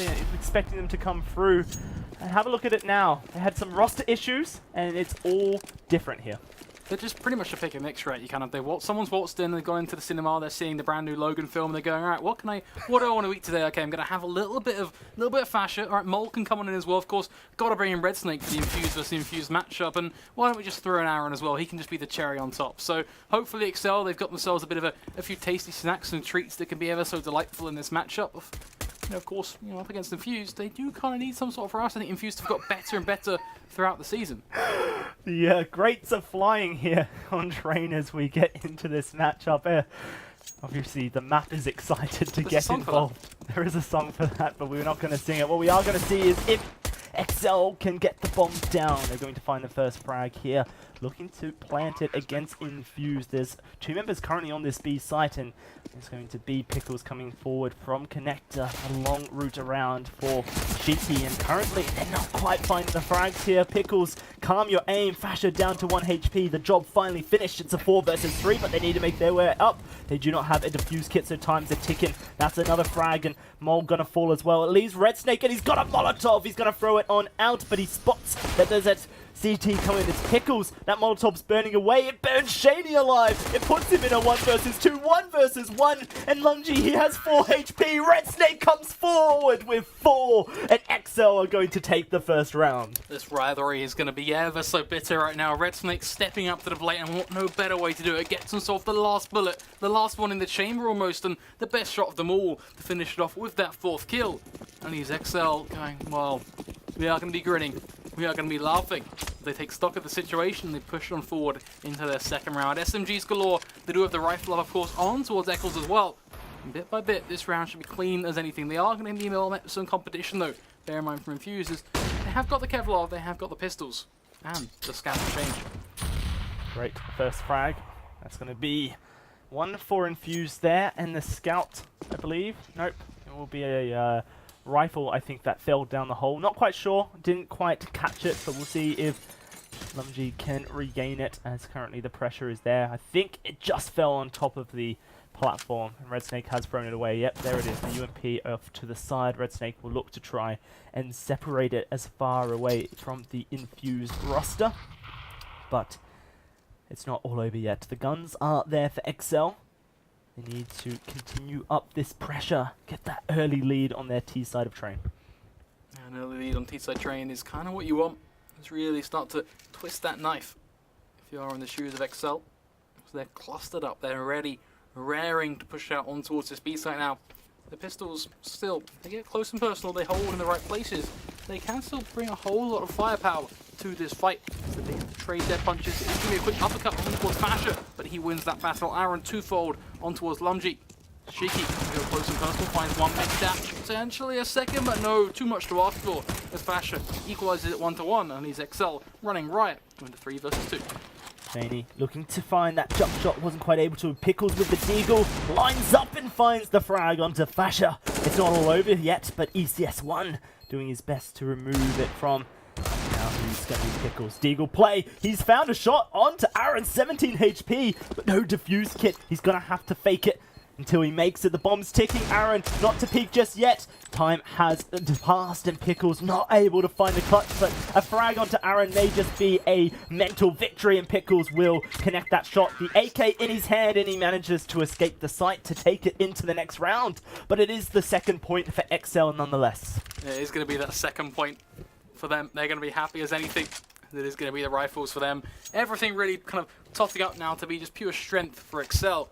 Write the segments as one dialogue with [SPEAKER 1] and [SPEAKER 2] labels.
[SPEAKER 1] They're expecting them to come through. And have a look at it now. They had some roster issues, and it's all different here.
[SPEAKER 2] They're just pretty much a pick and mix, right? You kind of someone's waltzed in, they've gone into the cinema, they're seeing the brand new Logan film, and they're going, all right, what do I want to eat today? Okay, I'm gonna have a little bit of fascia. All right, Mole can come on in as well, of course. Got to bring in Red Snake for the Infused versus Infused matchup, and why don't we just throw in Aaron as well? He can just be the cherry on top. So hopefully exceL, they've got themselves a bit of a few tasty snacks and treats that can be ever so delightful in this matchup. Of course, up against Infused, they do kind of need some sort of rush. I think Infused have got better and better throughout the season.
[SPEAKER 1] The greats are flying here on Train as we get into this matchup. Obviously, the map is excited to get involved. There is a song for that, but we're not going to sing it. What we are going to see is if exceL can get the bombs down. They're going to find the first frag here, looking to plant it against Infused. There's 2 members currently on this B site, and there's going to be Pickles coming forward from Connector. A long route around for Cheeky, and currently they're not quite finding the frags here. Pickles, calm your aim. fascia down to 1 HP. The job finally finished. It's a 4 versus 3, but they need to make their way up. They do not have a defuse kit, so time's are ticking. That's another frag, and Mole gonna fall as well. It leaves Red Snake, and he's got a Molotov. He's gonna throw it on out, but he spots that there's that CT coming. It's Pickles. That Molotov's burning away. It burns Shady alive. It puts him in a 1 versus 2, 1 versus 1. And Lungy, he has 4 HP. Red Snake comes forward with 4. And exceL are going to take the first round.
[SPEAKER 2] This rivalry is going to be ever so bitter right now. Red Snake stepping up to the plate, and what no better way to do it. Gets himself the last bullet, the last one in the chamber almost, and the best shot of them all to finish it off with that 4th kill. And he's exceL going, well, we are going to be grinning. We are going to be laughing. They take stock of the situation, they push on forward into their 2nd round. SMGs galore. They do have the rifle up, of course, on towards exceL as well. And bit by bit, this round should be clean as anything. They are going to need some competition, though. Bear in mind for Infusers, they have got the Kevlar, they have got the pistols, and the scan will change.
[SPEAKER 1] Great, first frag. That's going to be 1 for Infused there, and the Scout, I believe. Nope, it will be a rifle, I think, that fell down the hole. Not quite sure, didn't quite catch it, but we'll see if Lungy can regain it, as currently the pressure is there. I think it just fell on top of the platform, and Red Snake has thrown it away. Yep, there it is, the UMP off to the side. Red Snake will look to try and separate it as far away from the Infused roster, but it's not all over yet. The guns are there for exceL. They need to continue up this pressure, get that early lead on their T side of Train.
[SPEAKER 2] An early lead on T side Train is kind of what you want. Just really start to twist that knife if you are in the shoes of exceL. So they're clustered up, they're ready, raring to push out on towards this B site now. The pistols still, they get close and personal, they hold in the right places. They can still bring a whole lot of firepower to this fight. So they trade their punches. It's going to be a quick uppercut on towards fascia, but he wins that battle. Aaron 2-fold on towards Lungy. Cheeky go close and personal, finds 1 mid dash, potentially a 2nd, but no, too much to ask for. As fascia equalizes it 1-1, and he's exceL running riot, going to 3 versus 2.
[SPEAKER 1] Shaney looking to find that jump shot, wasn't quite able to. Pickles with the deagle, lines up and finds the frag onto fascia. It's not all over yet, but ECS1 doing his best to remove it from. Now he's going to be Pickles. Deagle play. He's found a shot onto Aaron, 17 HP, but no defuse kit. He's going to have to fake it until he makes it. The bomb's ticking. Aaron not to peek just yet. Time has passed, and Pickles not able to find the clutch, but a frag onto Aaron may just be a mental victory, and Pickles will connect that shot. The AK in his hand, and he manages to escape the site to take it into the next round. But it is the 2nd point for exceL nonetheless.
[SPEAKER 2] It is going to be that 2nd point for them. They're going to be happy as anything. It is going to be the rifles for them. Everything really kind of totting up now to be just pure strength for exceL.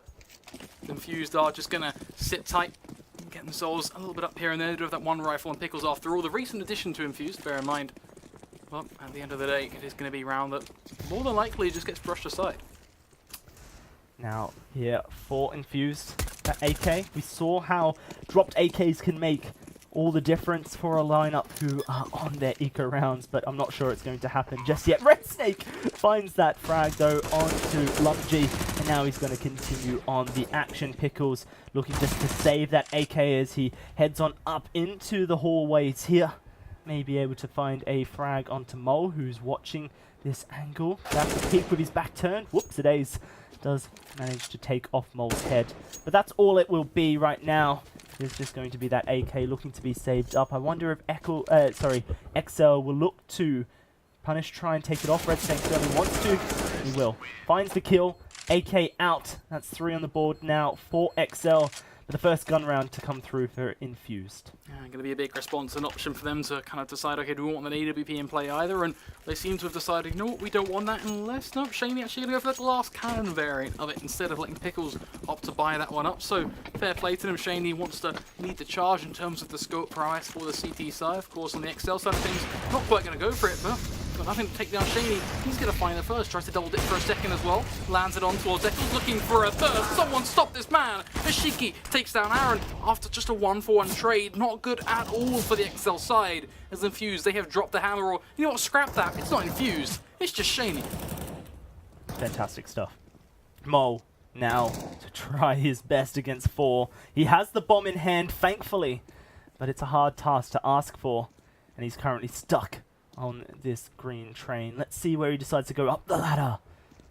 [SPEAKER 2] The Infused are just going to sit tight and get themselves a little bit up here and there. They do have that 1 rifle and Pickles after all. The recent addition to Infused, bear in mind. But at the end of the day, it is going to be a round that more than likely just gets brushed aside.
[SPEAKER 1] Now, here for Infused, that AK. We saw how dropped AKs can make all the difference for a lineup who are on their eco rounds, but I'm not sure it's going to happen just yet. Red Snake finds that frag though onto Lungy, and now he's going to continue on the action. Pickles looking just to save that AK as he heads on up into the hallways here. May be able to find a frag onto Mole, who's watching this angle. That's a peek with his back turned. Whoopsie-days. Does manage to take off Mole's head, but that's all it will be right now. There's just going to be that AK looking to be saved up. I wonder if exceL will look to punish, try and take it off. redsnake certainly wants to. He will. Finds the kill. AK out. That's 3 on the board now for exceL. For the first gun round to come through for Infused.
[SPEAKER 2] Yeah, going to be a big response, an option for them to kind of decide, okay, do we want an AWP in play either? And they seem to have decided, you know what, we don't want that unless, no, Shaney actually going to go for the glass cannon variant of it instead of letting Pickles opt to buy that one up. So fair play to them. Shaney wants to lead the charge in terms of the scope prowess for the CT side. Of course, on the exceL side of things, not quite going to go for it, but got nothing to take down Shaney. He's going to find it first. Tries to double dip for a second as well. Lands it on towards exceL, looking for a third. Someone stop this man. Ashiki takes down Aaron after just a 1-for-1 trade. Not good at all for the exceL side. As Infused, they have dropped the hammer, or you know what, scrap that. It's not Infused. It's just Shaney.
[SPEAKER 1] Fantastic stuff. Mo now to try his best against 4. He has the bomb in hand, thankfully, but it's a hard task to ask for, and he's currently stuck on this green train. Let's see where he decides to go up the ladder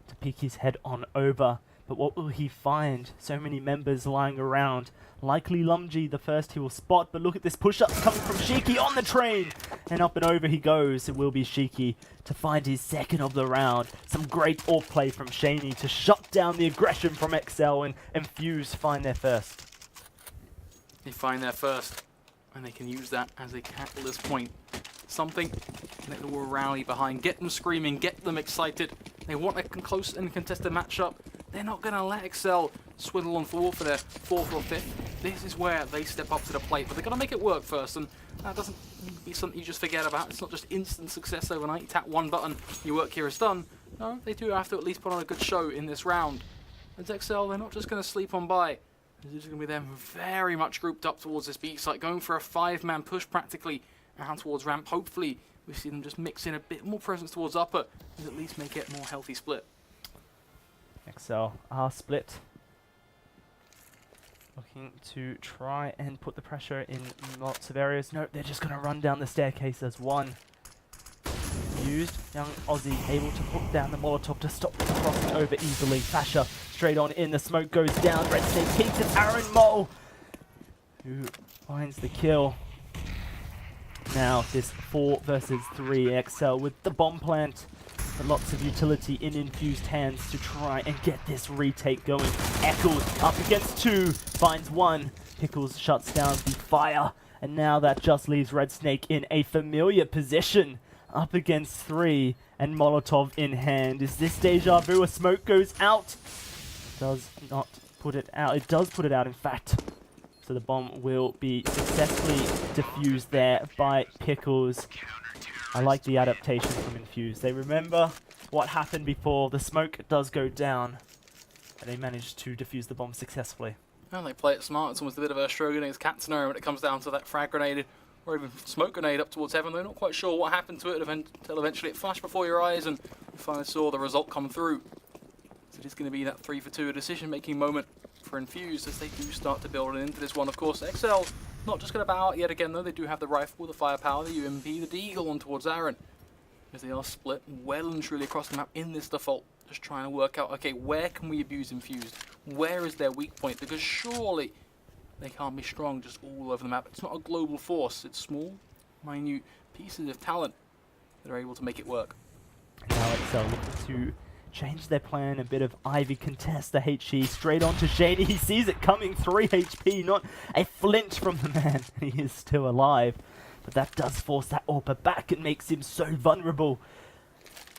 [SPEAKER 1] to peek his head on over. But what will he find? So many members lying around. Likely Lumji, the first he will spot, but look at this push-ups coming from Shiki on the train! And up and over he goes. It will be Shiki to find his second of the round. Some great AWP play from Shaney to shut down the aggression from exceL, and Infused find their first.
[SPEAKER 2] They find their first, and they can use that as a catalyst point. Something that will rally behind, get them screaming, get them excited. They want a close and contested matchup. They're not going to let exceL swivel on forward for their 4th or 5th. This is where they step up to the plate, but they're going to make it work first, and that doesn't be something you just forget about. It's not just instant success overnight. You tap one button, your work here is done. No, they do have to at least put on a good show in this round. As exceL, they're not just going to sleep on by. This is going to be them very much grouped up towards this B site, going for a 5-man push practically, and towards ramp. Hopefully, we see them just mix in a bit more presence towards upper, and at least make it a more healthy split.
[SPEAKER 1] exceL are split. Looking to try and put the pressure in lots of areas. Nope, they're just going to run down the staircase as one. Used. Young Aussie able to put down the Molotov to stop them crossing over easily. Fasher straight on in. The smoke goes down. redsnake keeps it. Aaron Mole, who finds the kill. Now this 4 versus 3 exceL with the bomb plant. But lots of utility in Infused hands to try and get this retake going. Eccles up against 2, finds 1. Pickles shuts down the fire. And now that just leaves redsnake in a familiar position. Up against 3 and Molotov in hand. Is this deja vu? A smoke goes out. Does not put it out. It does put it out, in fact. So the bomb will be successfully defused there by Pickles. I like the adaptation from Infused. They remember what happened before. The smoke does go down, and they managed to defuse the bomb successfully.
[SPEAKER 2] And they play it smart. It's almost a bit of a Strogan against cat scenario when it comes down to that frag grenade or even smoke grenade up towards heaven. They're not quite sure what happened to it until eventually it flashed before your eyes and you finally saw the result come through. So it is going to be that 3 for 2, a decision-making moment for Infused as they do start to build it into this one. Of course, exceL not just going to bow out yet again, though. They do have the rifle, the firepower, the UMP, the deagle on towards Aaron, as they are split well and truly across the map in this default. Just trying to work out, okay, where can we abuse Infused? Where is their weak point? Because surely they can't be strong just all over the map. It's not a global force. It's small, minute pieces of talent that are able to make it work.
[SPEAKER 1] Now exceL looking to change their plan. A bit of Ivy contest the HE straight onto Shaney. He sees it coming. 3 HP, not a flinch from the man. He is still alive. But that does force that AWP back and makes him so vulnerable.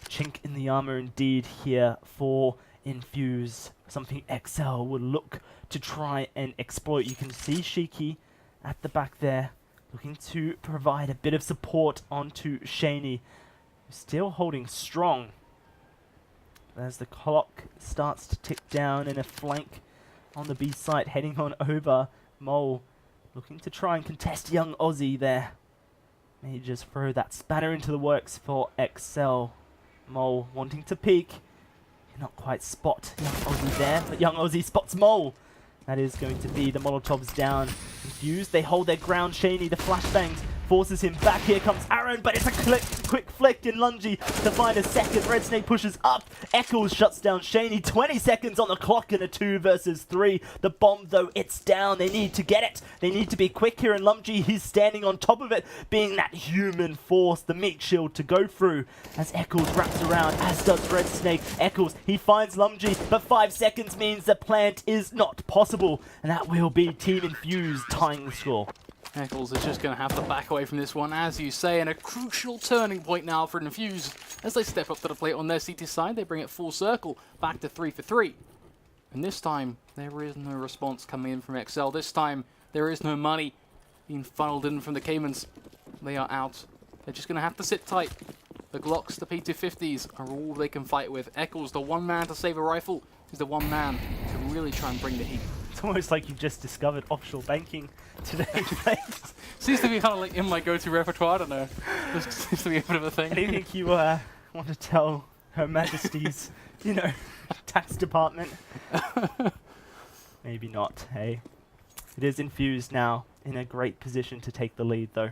[SPEAKER 1] Chink in the armor indeed here for Infuse. Something exceL will look to try and exploit. You can see Shiki at the back there, looking to provide a bit of support onto Shaney, who's still holding strong. As the clock starts to tick down in a flank on the B site, heading on over. Mole looking to try and contest young Aussie there. May just throw that spatter into the works for exceL. Mole wanting to peek. Cannot quite spot young Aussie there, but young Aussie spots Mole. That is going to be the Molotovs down. Infused, they hold their ground. Shaney, the flashbangs forces him back. Here comes Aaron, but it's a quick flick in Lungy to find a second. Red Snake pushes up. exceL shuts down Shaney. 20 seconds on the clock in a 2 versus 3. The bomb, though, it's down. They need to get it. They need to be quick here, and Lungy, he's standing on top of it, being that human force, the meat shield to go through. As exceL wraps around, as does Red Snake. exceL, he finds Lungy, but 5 seconds means the plant is not possible, and that will be Team Infused tying the score.
[SPEAKER 2] exceL is just going to have to back away from this one, as you say, and a crucial turning point now for Infused. As they step up to the plate on their CT side, they bring it full circle, back to 3 for 3. And this time, there is no response coming in from exceL. This time, there is no money being funneled in from the Caymans. They are out. They're just going to have to sit tight. The Glocks, the P250s are all they can fight with. exceL's the one man to save a rifle. He's the one man who can really try and bring the heat.
[SPEAKER 1] It's almost like you've just discovered offshore banking today.
[SPEAKER 2] Seems to be kind of like in my go-to repertoire. I don't know. This seems to be a bit of a thing.
[SPEAKER 1] Anything you want to tell Her Majesty's, you know, tax department? Maybe not, hey? It is Infused now in a great position to take the lead, though.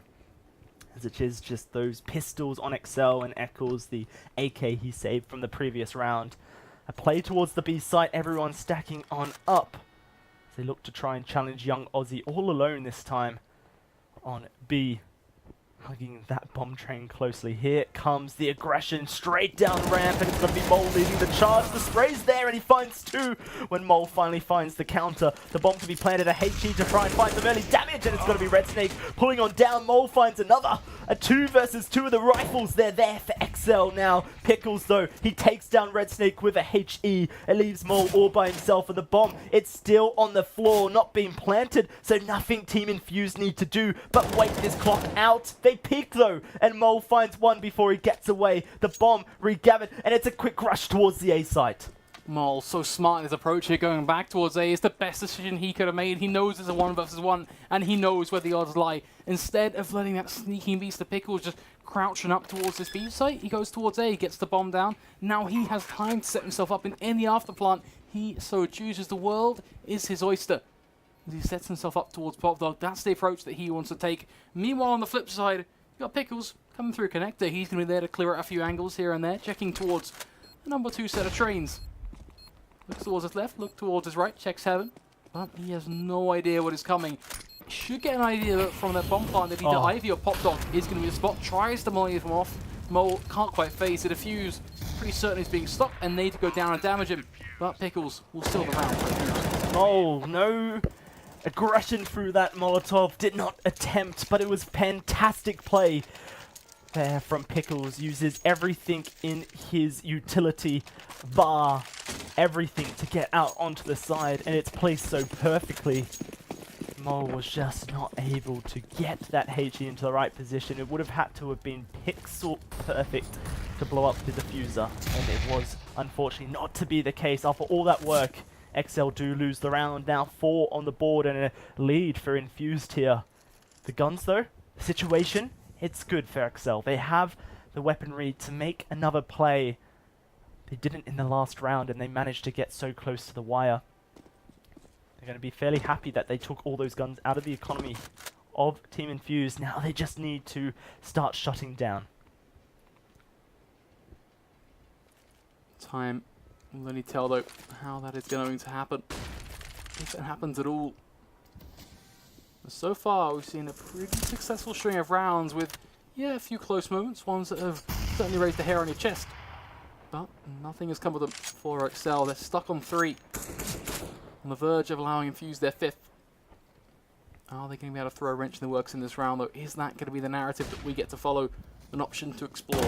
[SPEAKER 1] As it is just those pistols on exceL and exceL's the AK he saved from the previous round. A play towards the B site, everyone stacking on up. As they look to try and challenge young Aussie all alone this time on B. Hugging that bomb train closely. Here comes the aggression straight down the ramp, and it's going to be Mole leading the charge. The spray's there, and he finds 2 when Mole finally finds the counter. The bomb can be planted at HE to try and find some early damage, and it's going to be Red Snake pulling on down. Mole finds another. A 2 versus 2 of the rifles. They're there for exceL now. Pickles, though, he takes down Red Snake with a HE. It leaves Mole all by himself, and the bomb, it's still on the floor, not being planted, so nothing Team Infused need to do but wait this clock out. They peek, though, and Mole finds 1 before he gets away. The bomb regathered, and it's a quick rush towards the A site.
[SPEAKER 2] Mole, so smart in his approach here, going back towards A. It's the best decision he could have made. He knows it's a 1 versus 1, and he knows where the odds lie. Instead of letting that sneaking beast of Pickles just crouching up towards this B site, he goes towards A, gets the bomb down. Now he has time to set himself up in the afterplant. He so chooses. The world is his oyster. As he sets himself up towards Pop Dog, that's the approach that he wants to take. Meanwhile, on the flip side, you got Pickles coming through connector. He's going to be there to clear out a few angles here and there, checking towards the number 2 set of trains. Looks towards his left, look towards his right, checks heaven, but he has no idea what is coming. Should get an idea from that bomb plant that either Ivy or Pop Dog is going to be the spot. Tries to molly him off. Mole can't quite phase it. Infused, pretty certain he's being stopped and need to go down and damage him. But Pickles will seal the round for Infused.
[SPEAKER 1] Oh, no aggression through that Molotov. Did not attempt, but it was fantastic play there from Pickles. Uses everything in his utility bar, everything to get out onto the side, and it's placed so perfectly. Mole was just not able to get that HE into the right position. It would have had to have been pixel perfect to blow up the diffuser, and it was unfortunately not to be the case. After all that work, exceL do lose the round. Now 4 on the board and a lead for Infused here. The guns, though, the situation, it's good for exceL. They have the weaponry to make another play. They didn't in the last round, and they managed to get so close to the wire. They're going to be fairly happy that they took all those guns out of the economy of Team Infused. Now they just need to start shutting down.
[SPEAKER 2] Time will only tell, though, how that is going to happen, if it happens at all. So far, we've seen a pretty successful string of rounds with, yeah, a few close moments, ones that have certainly raised the hair on your chest. But nothing has come of them for exceL. They're stuck on 3. On the verge of allowing Infused their 5th. Are they going to be able to throw a wrench in the works in this round, though? Is that going to be the narrative that we get to follow? An option to explore.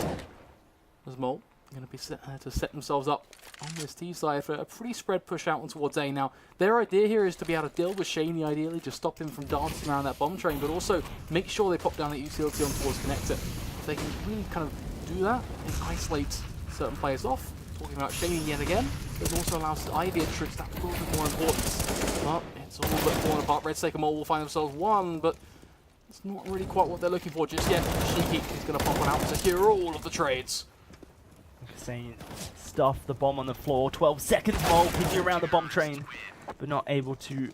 [SPEAKER 2] As Mole going to be set themselves up on this T side for a pretty spread push out towards A. Now, their idea here is to be able to deal with Shaney, ideally, just stop him from dancing around that bomb train, but also make sure they pop down that utility on towards connector. If they can really kind of do that, it isolates certain players off. Talking about Shaney yet again, but it also allows Ivy and Tricks that little bit more importance. But it's all but falling apart. Red Snake and Mole will find themselves 1, but it's not really quite what they're looking for just yet. Shiki is going to pop one out and secure all of the trades.
[SPEAKER 1] Saying stuff the bomb on the floor. 12 seconds, Mole picking around the bomb train, but not able to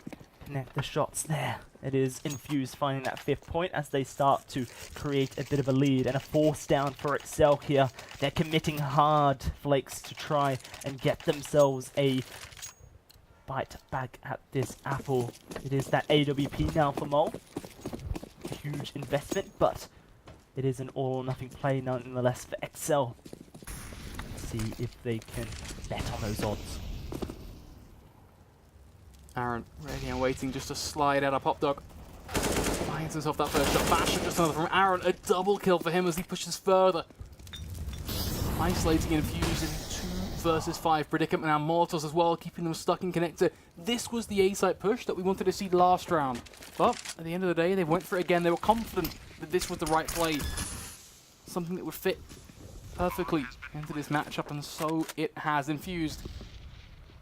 [SPEAKER 1] connect the shots there. It is Infused finding that 5th point as they start to create a bit of a lead, and a force down for exceL here. They're committing hard, Flakes, to try and get themselves a bite back at this apple. It is that AWP now for Mole. Huge investment, but it is an all or nothing play nonetheless for exceL. Let's see if they can bet on those odds.
[SPEAKER 2] Aaron ready and waiting just to slide out a pop dog. Finds himself that first shot. Fashion just another from Aaron. A double kill for him as he pushes further. Isolating Infused in 2 versus 5 predicament. Now Mortals as well, keeping them stuck in connector. This was the A-site push that we wanted to see last round. But at the end of the day, they went for it again. They were confident that this was the right play. Something that would fit perfectly into this matchup, and so it has. Infused,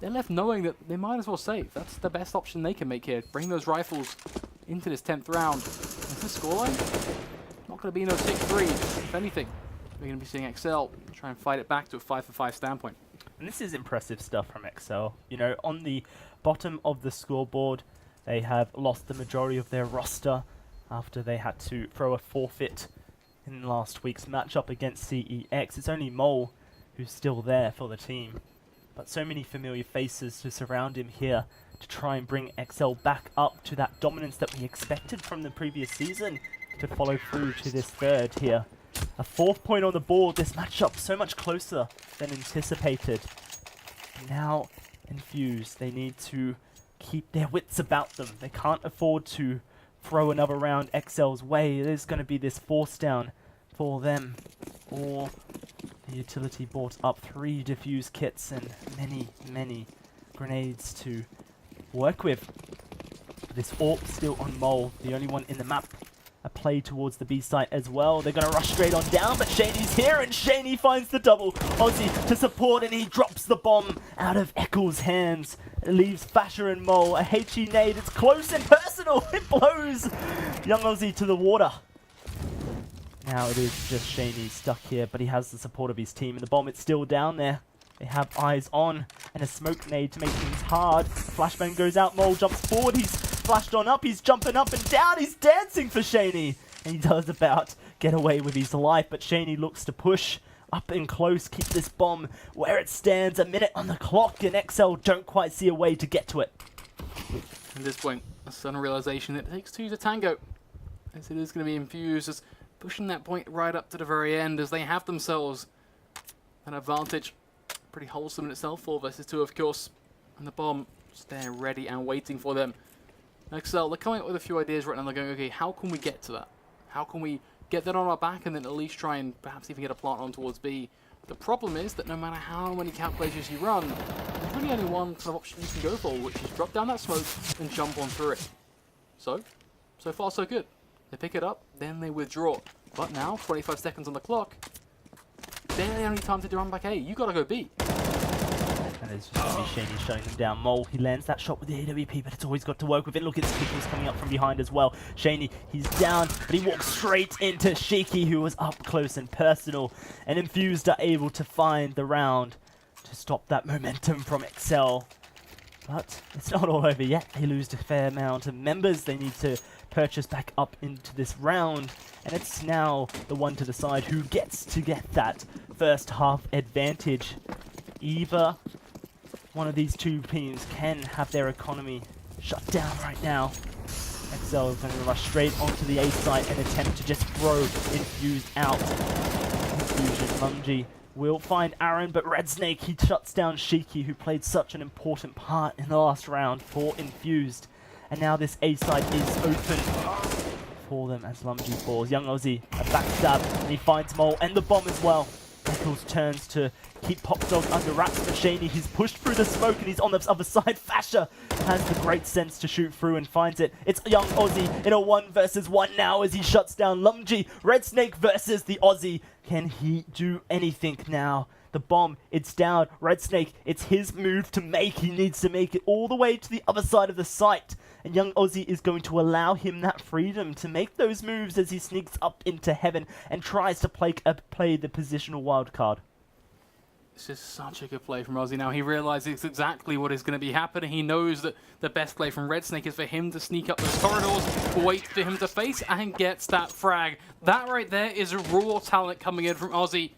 [SPEAKER 2] they're left knowing that they might as well save. That's the best option they can make here. Bring those rifles into this 10th round. Is this scoreline? Not going to be no 6-3. If anything, we're going to be seeing exceL try and fight it back to a 5-for-5 standpoint.
[SPEAKER 1] And this is impressive stuff from exceL. You know, on the bottom of the scoreboard, they have lost the majority of their roster after they had to throw a forfeit in last week's matchup against CEX. It's only Mole who's still there for the team. But so many familiar faces to surround him here to try and bring exceL back up to that dominance that we expected from the previous season to follow through to this 3rd here. A 4th point on the board. This matchup so much closer than anticipated. Now Infused, they need to keep their wits about them. They can't afford to throw another round exceL's way. There's going to be this force down for them, or the utility brought up 3 diffuse kits and many grenades to work with. This AWP still on Mole, the only one in the map. A play towards the B site as well. They're going to rush straight on down, but Shaney's here, and Shaney finds the double. Aussie to support, and he drops the bomb out of exceL's hands. It leaves Fasher and Mole. A HE nade, it's close and personal. It blows young Aussie to the water. Now it is just Shaney stuck here, but he has the support of his team, and the bomb, it's still down there. They have eyes on, and a smoke nade to make things hard. Flashbang goes out, Mole jumps forward, he's flashed on up, he's jumping up and down, he's dancing for Shaney. And he does about get away with his life, but Shaney looks to push up and close, keep this bomb where it stands. A minute on the clock, and exceL don't quite see a way to get to it.
[SPEAKER 2] At this point, a sudden realization that it takes 2 to tango, as it is going to be Infused, as pushing that point right up to the very end, as they have themselves an advantage. Pretty wholesome in itself, 4 versus 2 of course, and the bomb just there ready and waiting for them. exceL, they're coming up with a few ideas right now. They're going, okay, how can we get to that? How can we get that on our back and then at least try and perhaps even get a plant on towards B? The problem is that no matter how many calculations you run, there's really only one kind of option you can go for, which is drop down that smoke and jump on through it. So far so good. They pick it up, then they withdraw. But now, 25 seconds on the clock, they're the only time to run back A. You gotta go B.
[SPEAKER 1] And it's just going to be Shaney shutting them down. Mole, he lands that shot with the AWP, but it's always got to work with it. Look, it's Pickles coming up from behind as well. Shaney, he's down, but he walks straight into Shiki, who was up close and personal. And Infused are able to find the round to stop that momentum from exceL. But it's not all over yet. They lose a fair amount of members. They need to purchase back up into this round. And it's now the one to decide who gets to get that first half advantage. Either one of these 2 teams can have their economy shut down right now. exceL is going to rush straight onto the A site and attempt to just throw Infused out. Infusion Lungy will find Aaron, but Red Snake, he shuts down Shiki, who played such an important part in the last round for Infused. And now this A site is open for them as Lungy falls. Young Aussie, a backstab, and he finds Mole and the bomb as well. Pickles turns to keep Pop Dog under wraps, but Shaney, he's pushed through the smoke and he's on the other side. Fasher has the great sense to shoot through and finds it. It's young Aussie in a 1 versus 1 now as he shuts down Lungy. Red Snake versus the Aussie. Can he do anything now? The bomb, it's down. Red Snake, it's his move to make. He needs to make it all the way to the other side of the site. And young Aussie is going to allow him that freedom to make those moves as he sneaks up into heaven and tries to play the positional wildcard.
[SPEAKER 2] This is such a good play from Ozzy now. He realizes exactly what is going to be happening. He knows that the best play from redsnake is for him to sneak up those corridors, wait for him to face, and gets that frag. That right there is a raw talent coming in from Ozzy.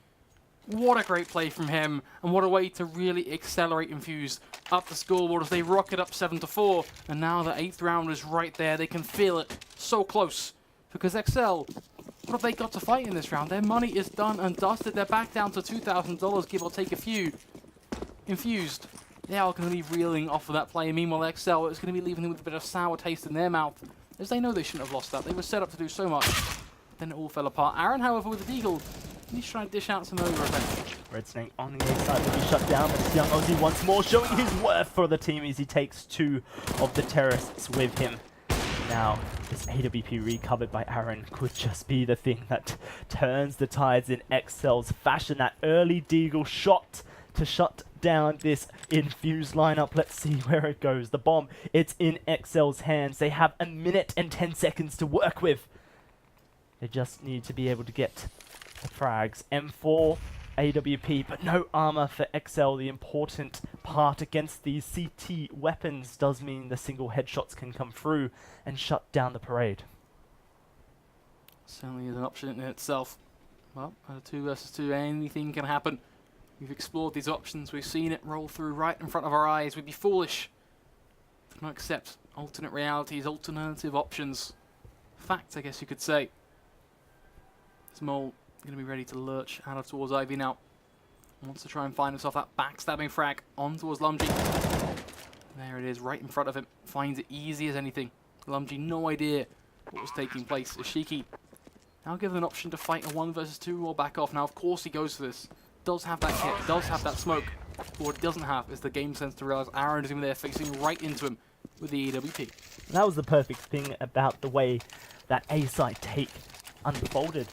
[SPEAKER 2] What a great play from him, and what a way to really accelerate Infused up the scoreboard as they rocket up 7-4. And now the 8th round is right there. They can feel it so close. Because exceL, what have they got to fight in this round? Their money is done and dusted. They're back down to $2,000, give or take a few. Infused, they are going to be reeling off of that play. Meanwhile, exceL is going to be leaving them with a bit of sour taste in their mouth, as they know they shouldn't have lost that. They were set up to do so much. Then it all fell apart. Aaron, however, with the deagle, he's trying to dish out some over revenge.
[SPEAKER 1] redsnake on the A side will be shut down, but it's young Ozzy once more showing his worth for the team as he takes 2 of the terrorists with him. Now, this AWP recovered by Aaron could just be the thing that turns the tides in exceL's fashion. That early deagle shot to shut down this Infused lineup. Let's see where it goes. The bomb, it's in exceL's hands. They have 1 minute and 10 seconds to work with. They just need to be able to get the frags. M4, AWP, but no armor for exceL. The important part against these CT weapons does mean the single headshots can come through and shut down the parade.
[SPEAKER 2] Certainly is an option in itself. Well, at a 2 versus 2, anything can happen. We've explored these options. We've seen it roll through right in front of our eyes. We'd be foolish to not accept alternate realities, alternative options. Facts, I guess you could say. Smol going to be ready to lurch out of towards Ivy now. Wants to try and find himself that backstabbing frag on towards Lumji. There it is, right in front of him. Finds it easy as anything. Lumji, no idea what was taking place. Ashiki now given an option to fight a 1 versus 2 or back off. Now, of course, he goes for this. Does have that kit, does have that smoke. But what he doesn't have is the game sense to realize Aaron is going to be there facing right into him with the AWP.
[SPEAKER 1] That was the perfect thing about the way that A-side take unfolded.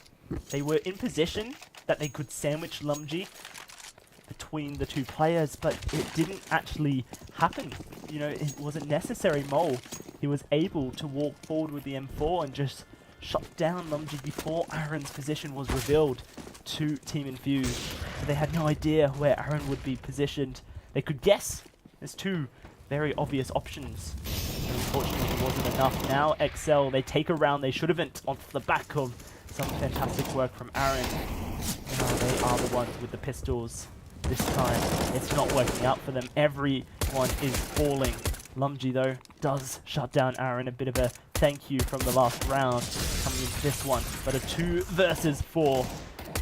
[SPEAKER 1] They were in position that they could sandwich Lumji between the 2 players, but it didn't actually happen. You know, it wasn't necessary. Mole, he was able to walk forward with the M4 and just shut down Lumji before Aaron's position was revealed to Team Infused. So they had no idea where Aaron would be positioned. They could guess. There's 2 very obvious options. But unfortunately, it wasn't enough. Now, exceL, they take a round they should've off the back of some fantastic work from Aaron. Now they are the ones with the pistols. This time, it's not working out for them. Everyone is falling. Lumji, though, does shut down Aaron. A bit of a thank you from the last round coming into this one. But a 2 versus 4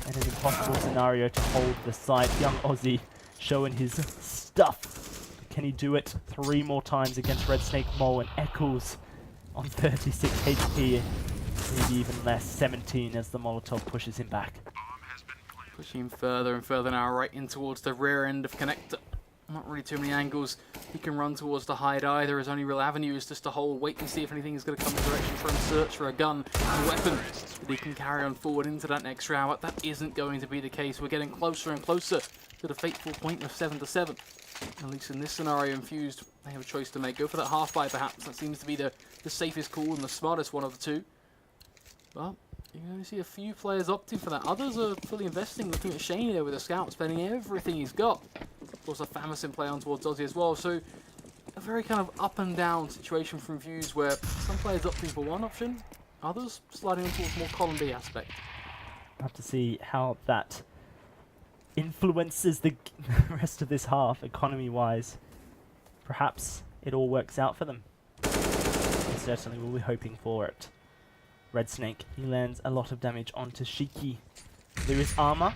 [SPEAKER 1] and an impossible scenario to hold the side. Young Ozzy showing his stuff. Can he do it 3 more times against redsnake, Mole, and Eccles on 36 HP? Maybe even less, 17 as the Molotov pushes him back.
[SPEAKER 2] Pushing him further and further now, right in towards the rear end of connector. Not really too many angles he can run towards to hide either. His only real avenue is just to hold, wait and see if anything is going to come in direction for him, search for a gun, a weapon that he can carry on forward into that next round. But that isn't going to be the case. We're getting closer and closer to the fateful point of 7-7. At least in this scenario, Infused, they have a choice to make. Go for that half buy perhaps. That seems to be the safest call and the smartest one of the 2. But you can only see a few players opting for that. Others are fully investing, looking at Shane there with a scout, spending everything he's got. Of course, a Famous in play on towards Ozzy as well. So a very kind of up and down situation from Infused where some players opting for one option, others sliding in towards more column B aspect.
[SPEAKER 1] We'll have to see how that influences the rest of this half, economy-wise. Perhaps it all works out for them. We certainly will be hoping for it. redsnake, he lands a lot of damage onto Shiki. There is armor,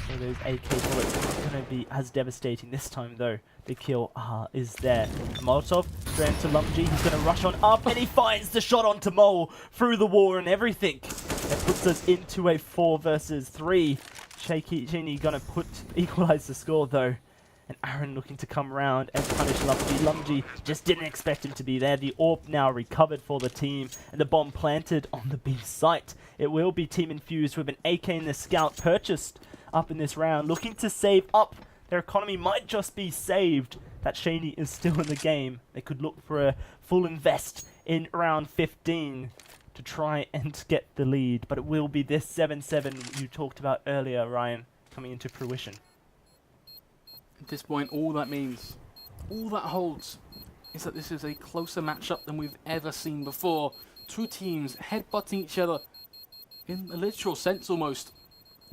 [SPEAKER 1] so those AK bullets are not going to be as devastating this time though. The kill is there. Molotov straight to Lumji, he's going to rush on up and he finds the shot onto Mole through the wall and everything. That puts us into a 4 versus 3. Genie going to equalize the score though. And Aaron looking to come around and punish Lumji. Lumji just didn't expect him to be there. The AWP now recovered for the team. And the bomb planted on the B site. It will be Team Infused with an AK and the Scout purchased up in this round. Looking to save up. Their economy might just be saved. That Shaney is still in the game. They could look for a full invest in round 15 to try and get the lead. But it will be this 7-7 you talked about earlier, Ryan, coming into fruition.
[SPEAKER 2] At this point, all that means, all that holds, is that this is a closer matchup than we've ever seen before. Two teams headbutting each other in a literal sense almost.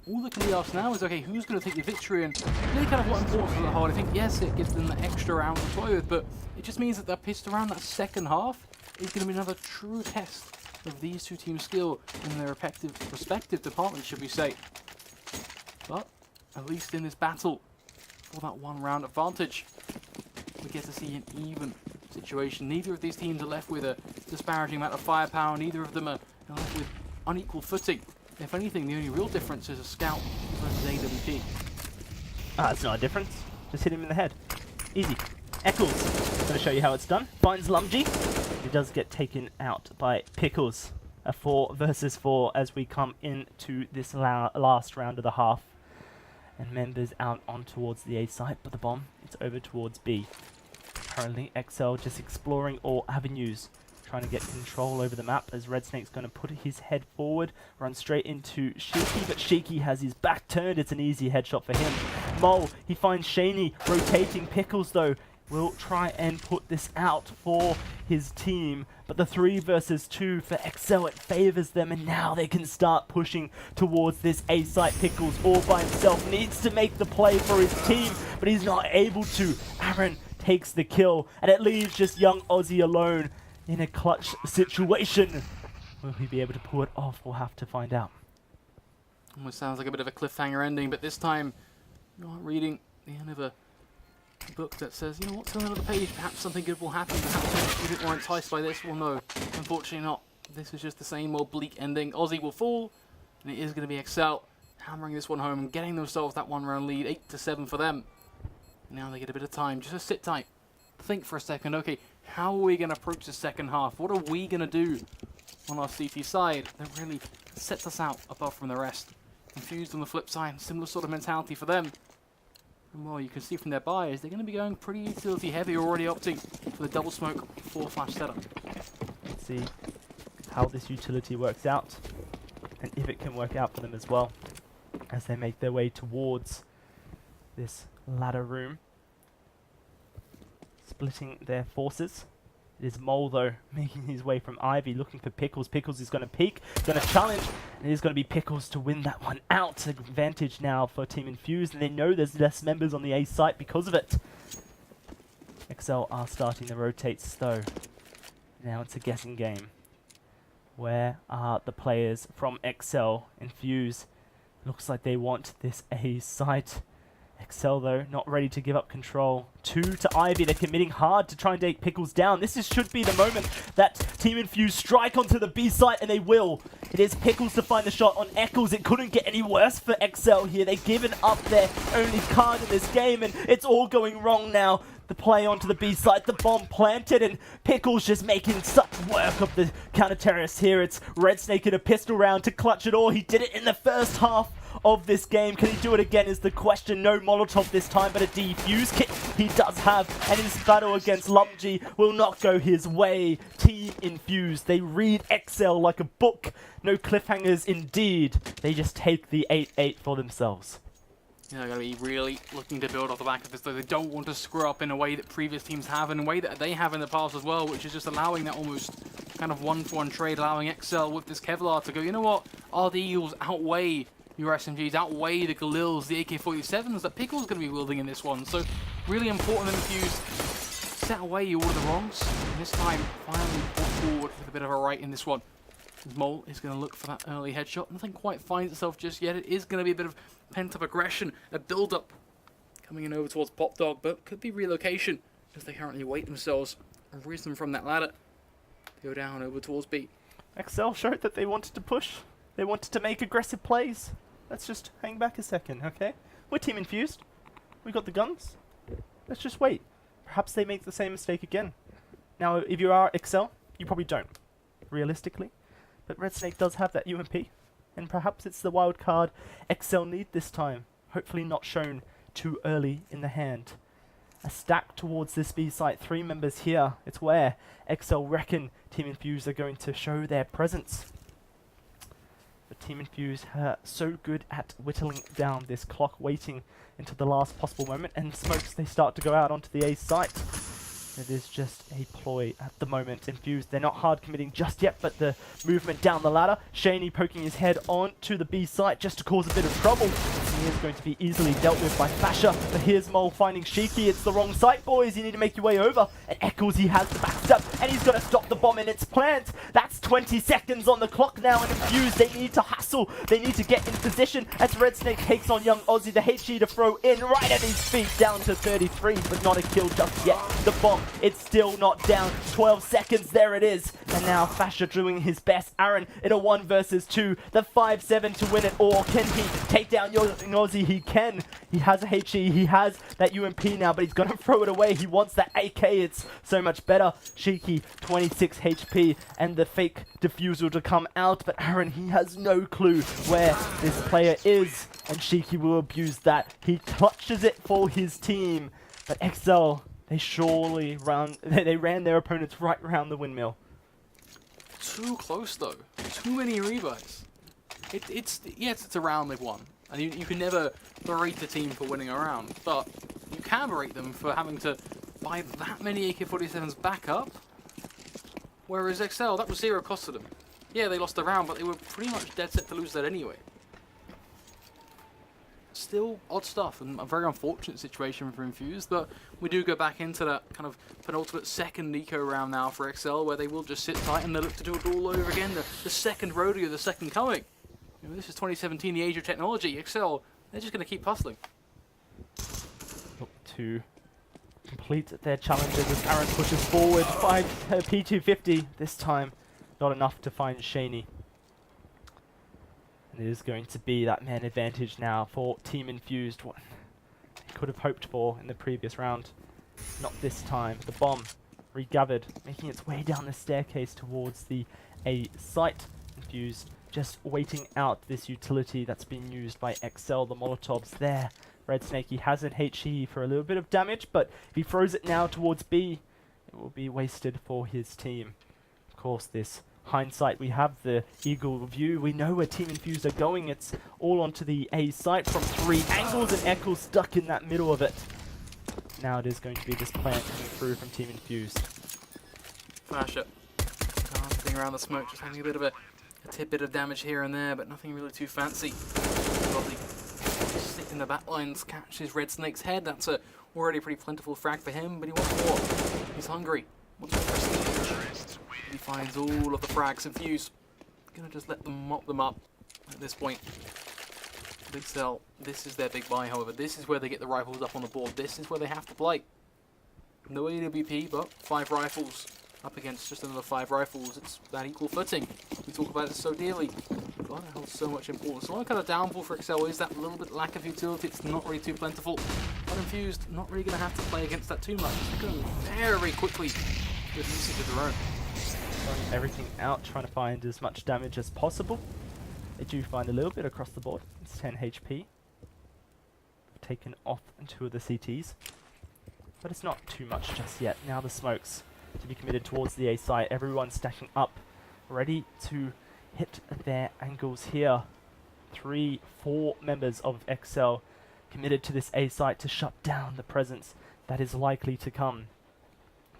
[SPEAKER 2] All that can be asked now is, okay, who's going to take the victory, and really kind of what importance for the whole. I think, yes, it gives them the extra round to toy with, but it just means that they're pissed around that second half is going to be another true test of these two teams' skill in their respective departments, should we say. But at least in this battle for that one round advantage, we get to see an even situation. Neither of these teams are left with a disparaging amount of firepower. Neither of them are left with unequal footing. If anything, the only real difference is a scout versus AWP.
[SPEAKER 1] That's not a difference. Just hit him in the head. Easy. exceL, going to show you how it's done. Finds Lumgy. He does get taken out by Pickles. A 4 versus 4 as we come into this last round of the half. And members out on towards the A site, but the bomb, it's over towards B. Currently, exceL just exploring all avenues, trying to get control over the map as Red Snake's going to put his head forward, run straight into Sheiky, but Sheiky has his back turned. It's an easy headshot for him. Mole, he finds Shaney rotating. Pickles, though, will try and put this out for his team, but the 3 versus 2 for exceL, it favors them, and now they can start pushing towards this A site. Pickles all by himself needs to make the play for his team, but he's not able to. Aaron takes the kill, and it leaves just young Aussie alone in a clutch situation. Will he be able to pull it off? We'll have to find out.
[SPEAKER 2] Almost sounds like a bit of a cliffhanger ending, but this time you're not reading the end of a book that says, you know, what's on another page? Perhaps something good will happen. Perhaps you didn't enticed by this. Well, no, unfortunately not. This is just the same old bleak ending. Aussie will fall, and it is going to be exceL hammering this one home and getting themselves that one-round lead, 8-7 for them. Now they get a bit of time just to sit tight, think for a second. Okay, how are we going to approach the second half? What are we going to do on our CT side that really sets us out above from the rest? Infused on the flip side, similar sort of mentality for them. And well, you can see from their buys, they're going to be going pretty utility heavy, already opting for the double smoke 4-flash setup.
[SPEAKER 1] Let's see how this utility works out, and if it can work out for them as well, as they make their way towards this ladder room. Splitting their forces. It is Mole, though, making his way from Ivy, looking for Pickles. Pickles is going to peek, going to challenge, and it is going to be Pickles to win that one out. Advantage now for Team Infused, and they know there's less members on the A site because of it. exceL are starting the rotates, though. Now it's a guessing game. Where are the players from exceL? Infused looks like they want this A site. exceL, though, not ready to give up control. 2 to Ivy. They're committing hard to try and take Pickles down. This should be the moment that Team Infused strike onto the B site, and they will. It is Pickles to find the shot on eceL. It couldn't get any worse for exceL here. They've given up their only card in this game, and it's all going wrong now. The play onto the B site, the bomb planted, and Pickles just making such work of the counter-terrorists here. It's Red Snake in a pistol round to clutch it all. He did it in the first half of this game. Can he do it again is the question. No Molotov this time, but a defuse kit he does have, and his battle against Lumgy will not go his way. Team Infused, they read exceL like a book. No cliffhangers indeed. They just take the 8-8 for themselves.
[SPEAKER 2] Yeah, they're going to be really looking to build off the back of this, though. They don't want to screw up in a way that previous teams have, and a way that they have in the past as well, which is just allowing that almost kind of one-for-one trade, allowing exceL with this Kevlar to go, you know what, our deals outweigh your SMGs, outweigh the Galils, the AK-47s that Pickle's going to be wielding in this one. So really important that Infused set away all of the wrongs, and this time finally brought forward with a bit of a right in this one. Mole is going to look for that early headshot. Nothing quite finds itself just yet. It is going to be a bit of pent-up aggression, a build-up coming in over towards Pop Dog, but could be relocation as they currently wait themselves and risen from that ladder to go down over towards B.
[SPEAKER 1] exceL showed that they wanted to push. They wanted to make aggressive plays. Let's just hang back a second, okay? We're Team Infused. We got the guns. Let's just wait. Perhaps they make the same mistake again. Now, if you are exceL, you probably don't, realistically. But Red Snake does have that UMP, and perhaps it's the wild card exceL need this time. Hopefully not shown too early in the hand. A stack towards this B site, 3 members here. It's where exceL reckon Team Infused are going to show their presence. But Team Infused are so good at whittling down this clock, waiting until the last possible moment, and smokes, they start to go out onto the A site. It is just a ploy at the moment. Infused, they're not hard committing just yet, but the movement down the ladder, Shaney poking his head onto the B site just to cause a bit of trouble. He is going to be easily dealt with by Fasher, but here's Mole finding Shiki. It's the wrong site, boys. You need to make your way over. And exceL, he has the backstep, and he's going to stop the bomb in its plant. That's 20 seconds on the clock now, and Infused, they need to hustle. They need to get in position as Red Snake takes on young Aussie. The HE to throw in right at his feet, down to 33, but not a kill just yet. The bomb, it's still not down. 12 seconds, there it is. And now Fasher doing his best. Aaron in a 1 versus 2. The 5-7 to win it all. Can he take down young Aussie? He can. He has a HE. He has that UMP now, but he's going to throw it away. He wants that AK. It's so much better. Shiki, 26 HP, and the fake defusal to come out. But Aaron, he has no clue where this player is, and Shiki will abuse that. He clutches it for his team. But exceL, they ran their opponents right around the windmill.
[SPEAKER 2] Too close though. Too many rebuys. It's a round they've won. And you can never berate the team for winning a round, but you can berate them for having to buy that many AK-47s back up. Whereas exceL, that was 0 cost to them. Yeah, they lost the round, but they were pretty much dead set to lose that anyway. Still odd stuff, and a very unfortunate situation for Infused, but we do go back into that kind of penultimate second eco round now for exceL, where they will just sit tight and they look to do it all over again. The second rodeo, the second coming. You know, this is 2017, the age of technology. exceL, they're just going to keep hustling.
[SPEAKER 1] Look to complete their challenges as Aaron pushes forward. P250 this time, not enough to find Shaney. It is going to be that man advantage now for Team Infused. What they could have hoped for in the previous round. Not this time. The bomb regathered, making its way down the staircase towards the A site. Infused just waiting out this utility that's been used by exceL. The Molotovs there. Red Snake, he has an HE for a little bit of damage, but if he throws it now towards B, it will be wasted for his team. Of course, this hindsight, we have the eagle view. We know where Team Infused are going. It's all onto the A site from 3 angles, and exceL stuck in that middle of it. Now it is going to be this plant coming through from Team Infused.
[SPEAKER 2] Fasher dancing around the smoke, just having a bit of a tidbit of damage here and there, but nothing really too fancy. Probably stick in the back lines, catches Red Snake's head. That's a already pretty plentiful frag for him, but he wants more. He's hungry. Wants more prestige. He finds all of the frags. Infused, gonna just let them mop them up at this point. exceL, this is their big buy, however. This is where they get the rifles up on the board. This is where they have to play. No AWP, but 5 rifles up against just another 5 rifles. It's that equal footing. We talk about it so dearly. God, it holds so much importance. So one kind of downfall for exceL is that little bit lack of utility. It's not really too plentiful. But Infused, not really going to have to play against that too much. It's going very quickly with usage of their own.
[SPEAKER 1] Throwing everything out, trying to find as much damage as possible. They do find a little bit across the board. It's 10 HP. Taken off 2 of the CTs. But it's not too much just yet. Now the smokes to be committed towards the A site. Everyone stacking up, ready to hit their angles here. 3, 4 members of exceL committed to this A site to shut down the presence that is likely to come.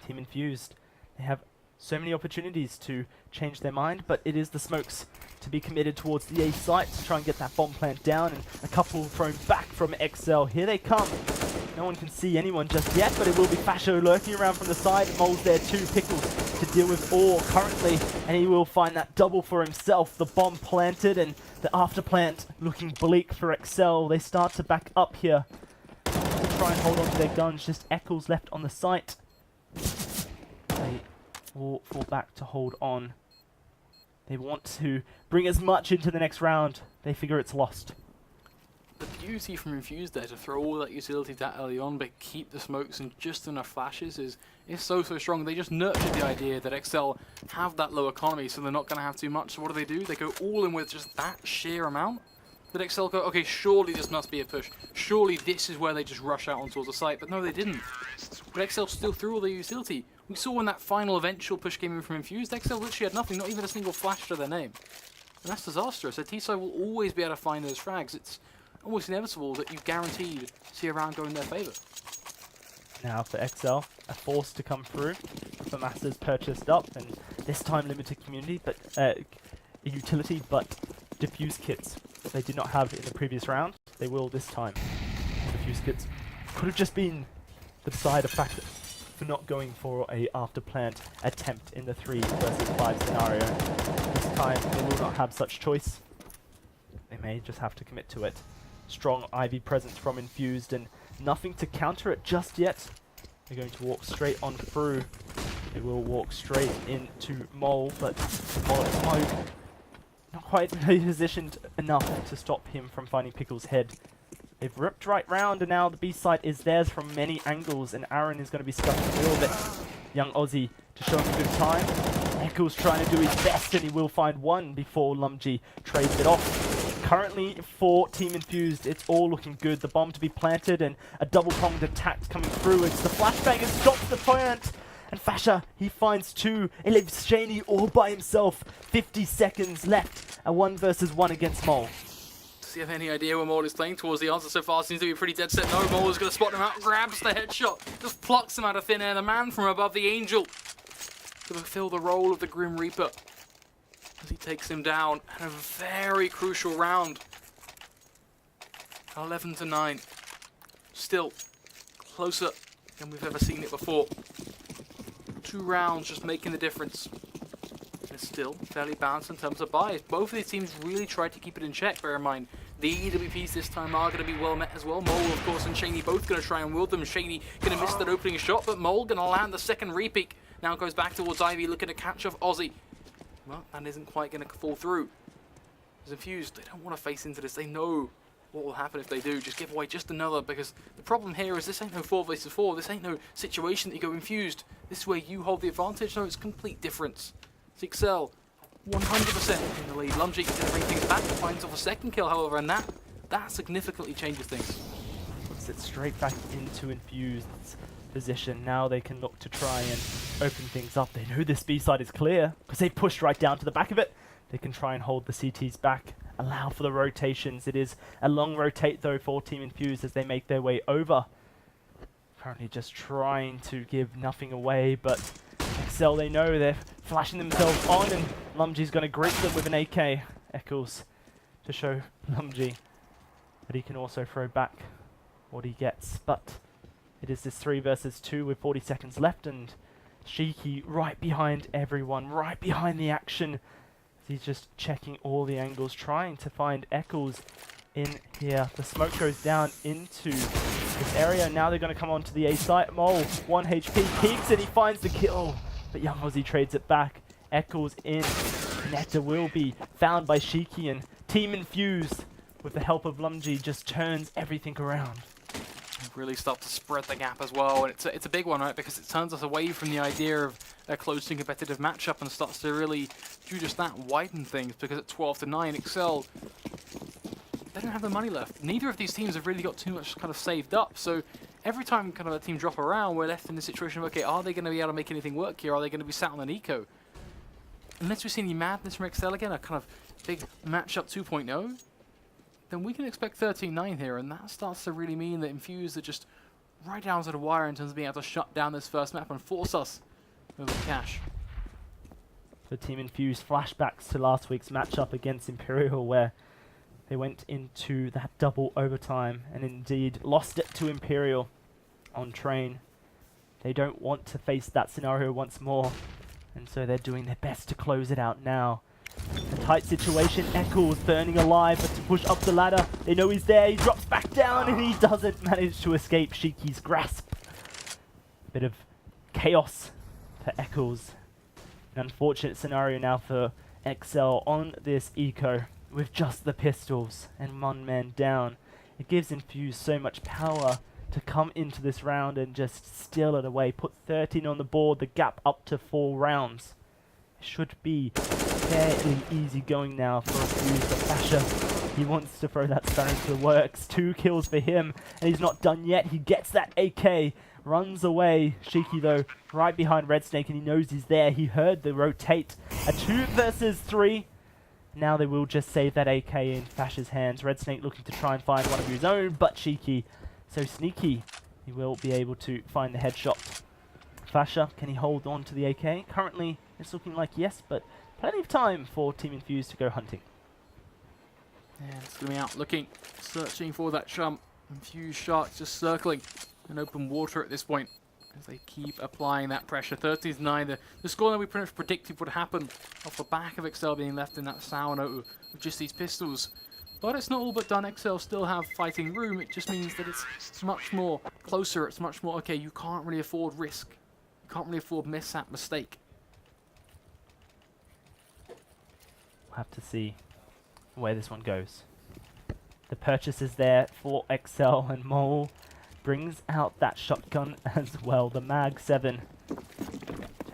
[SPEAKER 1] Team Infused, they have so many opportunities to change their mind, but it is the smokes to be committed towards the A site to try and get that bomb plant down, and a couple thrown back from exceL. Here they come. No one can see anyone just yet, but it will be Fasho lurking around from the side. Mole's there too, Pickles to deal with all currently, and he will find that double for himself. The bomb planted, and the after plant looking bleak for exceL. They start to back up here to try and hold on to their guns. Just exceL's left on the site. They will fall back to hold on. They want to bring as much into the next round. They figure it's lost.
[SPEAKER 2] The beauty from Infused there to throw all that utility that early on, but keep the smokes and just enough flashes is so strong. They just nurtured the idea that exceL have that low economy, so they're not going to have too much. So what do? They go all in with just that sheer amount. That exceL go, okay, surely this must be a push. Surely this is where they just rush out on towards the site. But no, they didn't. But exceL still threw all the utility. We saw when that final eventual push came in from Infused, exceL literally had nothing, not even a single flash to their name. And that's disastrous. So exceL will always be able to find those frags. It's almost inevitable that you guaranteed see a round go in their favour.
[SPEAKER 1] Now for exceL, a force to come through. For Masters purchased up, and this time limited community, but utility, but diffuse kits that they did not have in the previous round. They will this time. Diffuse kits could have just been the deciding factor for not going for a after plant attempt in the 3 versus 5 scenario. This time they will not have such choice. They may just have to commit to it. Strong Ivy presence from Infused and nothing to counter it just yet. They're going to walk straight on through. They will walk straight into Mole, but Mole at smoke. Not quite really positioned enough to stop him from finding Pickle's head. They've ripped right round, and now the B site is theirs from many angles, and Aaron is going to be stuck in the middle of it. Young Aussie to show him a good time. ekkeL's trying to do his best, and he will find one before Lumji trades it off. Currently for Team Infused, it's all looking good. The bomb to be planted, and a double-pronged attack coming through. It's the flashbang and stops the plant. And Fasha, he finds 2. It leaves Shaney all by himself. 50 seconds left. A 1 versus 1 against Mole.
[SPEAKER 2] Does he have any idea where Mole is playing towards? The answer so far seems to be pretty dead set. No, Mole is going to spot him out, grabs the headshot, just plucks him out of thin air. The man from above, the Angel, to fulfill the role of the Grim Reaper as he takes him down. And a very crucial round. 11-9. Still closer than we've ever seen it before. 2 rounds just making the difference. It's still fairly balanced in terms of buys. Both of these teams really tried to keep it in check. Bear in mind, the EWPs this time are going to be well met as well. Mole, of course, and Shaney both going to try and wield them. Shaney going to miss that opening shot, but Mole going to land the second repeat. Now goes back towards Ivy, looking to catch off Aussie. Well, that isn't quite going to fall through. As Infused, they don't want to face into this. They know what will happen if they do. Just give away just another, because the problem here is this ain't no 4 versus 4. This ain't no situation that you go Infused. This is where you hold the advantage. No, it's complete difference. It's exceL 100% in the lead. Lumji is going to bring things back. Finds off a second kill, however, and that significantly changes things.
[SPEAKER 1] Puts it straight back into Infused's position. Now they can look to try and open things up. They know this B side is clear because they pushed right down to the back of it. They can try and hold the CTs back, allow for the rotations. It is a long rotate though for Team Infused as they make their way over. Currently just trying to give nothing away, but exceL, they know they're flashing themselves on, and Lumji's going to grip them with an AK. ekkeL's to show Lumji that he can also throw back what he gets, but it is this 3 versus 2 with 40 seconds left, and Shiki right behind everyone, right behind the action. He's just checking all the angles, trying to find ekkeL's in here. The smoke goes down into this area. Now they're going to come onto the A site. Mole, 1 HP, peeks and he finds the kill. But Young Aussie trades it back. ekkeL's in. Connector will be found by Shiki, and Team Infused, with the help of Lumji, just turns everything around.
[SPEAKER 2] Really start to spread the gap as well, and it's a big one, right? Because it turns us away from the idea of a close and competitive matchup and starts to really do just that, widen things. Because at 12-9, exceL, they don't have the money left. Neither of these teams have really got too much kind of saved up. So every time kind of a team drop around, we're left in the situation of, okay, are they going to be able to make anything work here? Are they going to be sat on an eco? Unless we see any madness from exceL again, a kind of big matchup 2.0. then we can expect 13-9 here, and that starts to really mean that Infused are just right down to the wire in terms of being able to shut down this first map and force us over the cash.
[SPEAKER 1] For Team Infused, flashbacks to last week's matchup against Imperial, where they went into that double overtime and indeed lost it to Imperial on train. They don't want to face that scenario once more, and so they're doing their best to close it out now. A tight situation, ekkeL's burning alive, but to push up the ladder, they know he's there, he drops back down, and he doesn't manage to escape Shiki's grasp. Bit of chaos for ekkeL's. An unfortunate scenario now for exceL on this eco, with just the pistols and 1 man down. It gives Infused so much power to come into this round and just steal it away, put 13 on the board, the gap up to 4 rounds. It should be fairly easy going now for Infused. But Fasha, he wants to throw that spanner into the works. 2 kills for him, and he's not done yet. He gets that AK, runs away. Shiki, though, right behind Red Snake, and he knows he's there. He heard the rotate. A 2 versus 3. Now they will just save that AK in Fash's hands. Red Snake looking to try and find one of his own, but Cheeky, so sneaky. He will be able to find the headshot. Fasha, can he hold on to the AK? Currently, it's looking like yes, but plenty of time for Team Infused to go hunting.
[SPEAKER 2] Yeah, it's going to be out looking, searching for that jump. Infused Sharks just circling in open water at this point as they keep applying that pressure. 13-9, the score that we pretty much predicted would happen off the back of exceL being left in that sour note with just these pistols. But it's not all but done. exceL still have fighting room. It just means that it's much more closer. It's much more, okay, you can't really afford risk. You can't really afford mishap, mistake.
[SPEAKER 1] We'll have to see where this one goes. The purchase is there for exceL, and Mole brings out that shotgun as well, the Mag 7,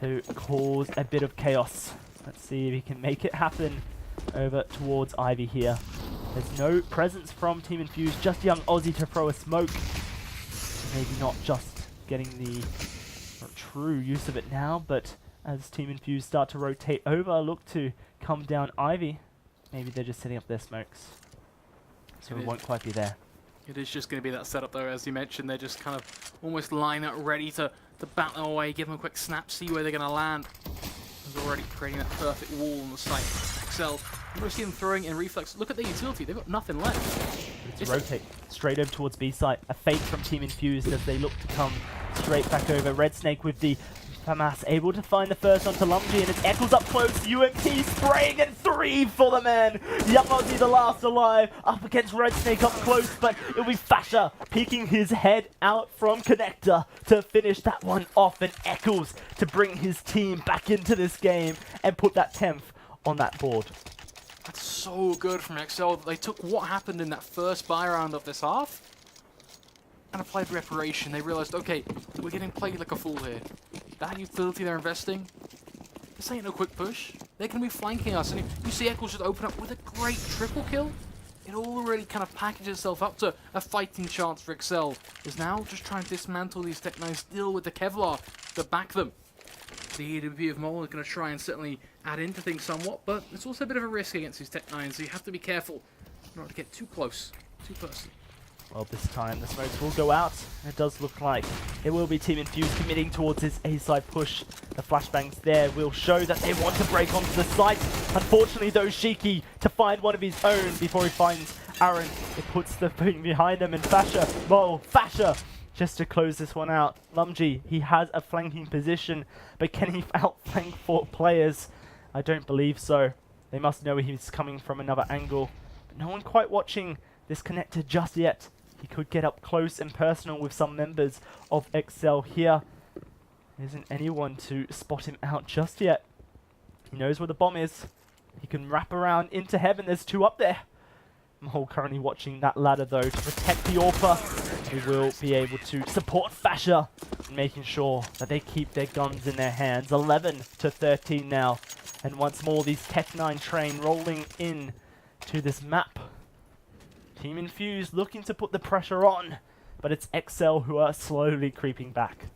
[SPEAKER 1] to cause a bit of chaos. Let's see if he can make it happen over towards Ivy here. There's no presence from Team Infused, just young Aussie to throw a smoke. Maybe not just getting the true use of it now, but as Team Infused start to rotate over, look to come down Ivy. Maybe they're just setting up their smokes, so it won't quite be there.
[SPEAKER 2] It is just going to be that setup though, as you mentioned. They just kind of almost line up ready to bat them away, give them a quick snap, see where they're going to land. He's already creating that perfect wall on the site. exceL, you're going to see them throwing in reflex. Look at their utility, they've got nothing left.
[SPEAKER 1] It's rotate straight over towards B site. A fake from Team Infused as they look to come straight back over. Red Snake with the FAMAS able to find the first onto Lumgy, and it's Eccles up close. UMT spraying, and 3 for the man. Young Aussie, the last alive, up against Red Snake up close, but it'll be Fasha peeking his head out from connector to finish that one off, and Eccles to bring his team back into this game and put that 10th on that board.
[SPEAKER 2] That's so good from exceL. They took what happened in that first buy round of this half and applied reparation. They realized, okay, we're getting played like a fool here. That utility they're investing, this ain't no quick push. They're going to be flanking us, and you see Eccles just open up with a great triple kill. It already kind of packaged itself up to a fighting chance for exceL. Is now just trying to dismantle these Tech-9s, still with the Kevlar to back them. The EWP of Mole is going to try and certainly add into things somewhat, but it's also a bit of a risk against these Tech-9s, so you have to be careful not to get too close, too personal.
[SPEAKER 1] Well, this time the smokes will go out. It does look like it will be Team Infused committing towards his A-side push. The flashbangs there will show that they want to break onto the site. Unfortunately, though, Shiki to find one of his own before he finds Aaron. It puts the thing behind him, and Fasha just to close this one out. Lumgy, he has a flanking position, but can he outflank 4 players? I don't believe so. They must know he's coming from another angle, but no one quite watching this connector just yet. He could get up close and personal with some members of exceL here. There isn't anyone to spot him out just yet. He knows where the bomb is. He can wrap around into heaven. There's 2 up there. Mole currently watching that ladder though to protect the AWPer. He will be able to support Fasha, making sure that they keep their guns in their hands. 11-13 now. And once more, these Tech-9 train rolling in to this map. Team Infused looking to put the pressure on, but it's exceL who are slowly creeping back.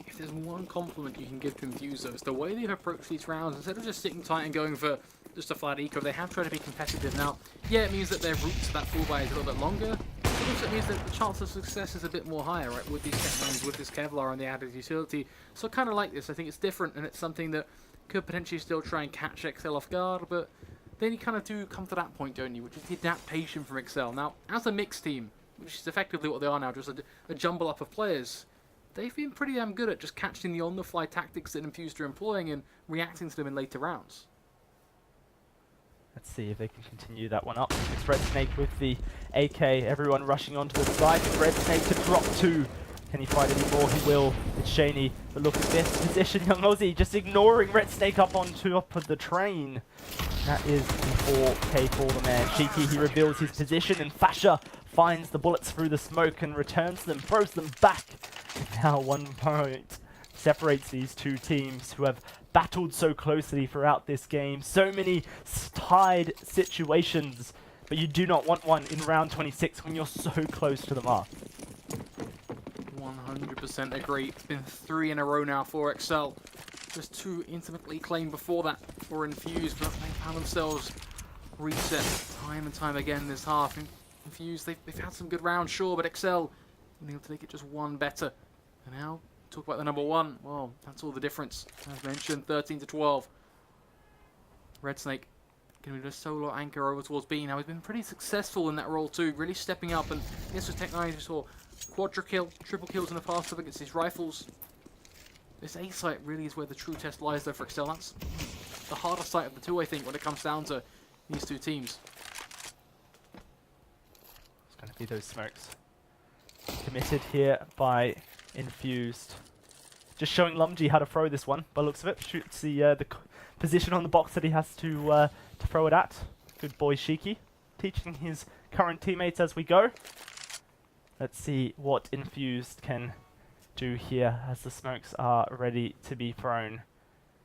[SPEAKER 2] If there's one compliment you can give to Infused, though, it's the way they've approached these rounds. Instead of just sitting tight and going for just a flat eco, they have tried to be competitive. Now, yeah, it means that their route to that full buy is a little bit longer, but also it means that the chance of success is a bit more higher, right, with these Tech-9s, with this Kevlar and the added utility. So kind of like this, I think it's different, and it's something that could potentially still try and catch exceL off guard, but then you kind of do come to that point, don't you, which is the adaptation from exceL. Now, as a mixed team, which is effectively what they are now, just a jumble up of players, they've been pretty damn good at just catching the on-the-fly tactics that Infused are employing and reacting to them in later rounds.
[SPEAKER 1] Let's see if they can continue that one up. It's Red Snake with the AK, everyone rushing onto the side. Red Snake to drop 2. Can he fight any more? He will. It's Shaney. But look at this position. Young Aussie just ignoring Red Snake up on top of the train. That is the 4K for the man. Cheeky, he reveals his position, and Fasha finds the bullets through the smoke and returns them, throws them back. Now 1 point separates these 2 teams who have battled so closely throughout this game. So many tied situations, but you do not want one in round 26 when you're so close to the mark.
[SPEAKER 2] 100% agree. It's been 3 in a row now for exceL. Just 2 intimately claimed before that for Infused, but they found themselves reset time and time again in this half. Infused, they've had some good rounds, sure, but exceL been able to make it just one better. And now, talk about the number one. Well, that's all the difference. As mentioned, 13-12. redsnake going to be the solo anchor over towards B. Now, he's been pretty successful in that role too, really stepping up. And this was Tech9 who saw quadra kill, triple kills in the past up against his rifles. This A site really is where the true test lies though for exceL. That's the hardest site of the two, I think, when it comes down to these two teams.
[SPEAKER 1] It's going to be those smokes. Committed here by Infused. Just showing Lumji how to throw this one, by the looks of it. Shoots the position on the box that he has to throw it at. Good boy, Shiki. Teaching his current teammates as we go. Let's see what Infused can do here as the smokes are ready to be thrown.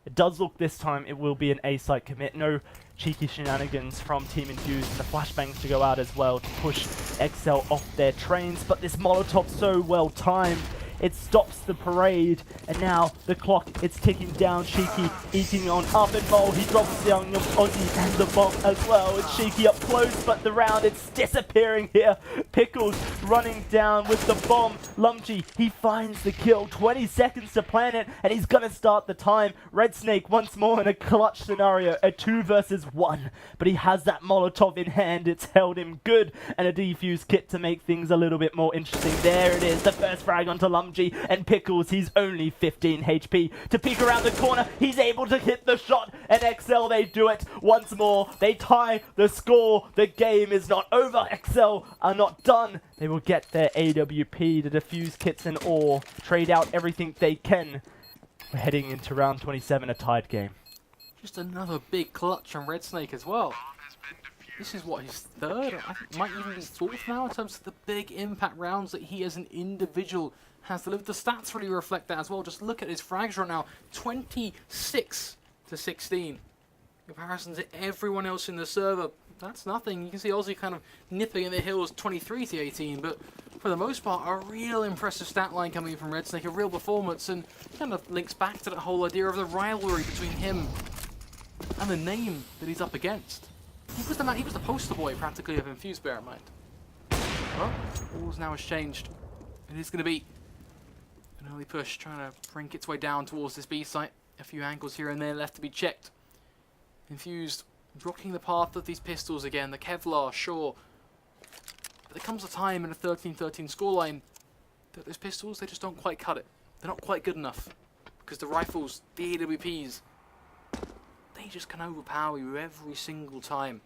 [SPEAKER 1] It does look this time it will be an A-site commit. No cheeky shenanigans from Team Infused, and the flashbangs to go out as well to push exceL off their trains. But this Molotov so well timed. It stops the parade, and now the clock, it's ticking down. Shiki eating on up and Mole. He drops down Ozzy and the bomb as well. It's Shiki up close, but the round, it's disappearing here. Pickles running down with the bomb. Lumji, he finds the kill. 20 seconds to plan it, and he's gonna start the time. redsnake once more in a clutch scenario, a 2 versus 1. But he has that Molotov in hand. It's held him good, and a defuse kit to make things a little bit more interesting. There it is, the first frag onto Lumji. And Pickles, he's only 15 HP. To peek around the corner, he's able to hit the shot. And exceL, they do it once more. They tie the score. The game is not over. exceL are not done. They will get their AWP, the defuse kits and all. Trade out everything they can. We're heading into round 27, a tied game.
[SPEAKER 2] Just another big clutch from redsnake as well. This is what, his third? I think might even be fourth now in terms of the big impact rounds that he as an individual has delivered. The stats really reflect that as well. Just look at his frags right now. 26-16. In comparison to everyone else in the server, that's nothing. You can see Ozzy kind of nipping in the heels 23-18, but for the most part, a real impressive stat line coming from redsnake, a real performance, and kind of links back to that whole idea of the rivalry between him and the name that he's up against. He was the poster boy, practically, of Infused, bear in mind. Well, all's now has changed. It is going to be an early push, trying to brink its way down towards this B site. A few angles here and there left to be checked. Infused, blocking the path of these pistols again. The Kevlar, sure. But there comes a time in a 13-13 scoreline that those pistols, they just don't quite cut it. They're not quite good enough. Because the rifles, the AWPs, they just can overpower you every single time.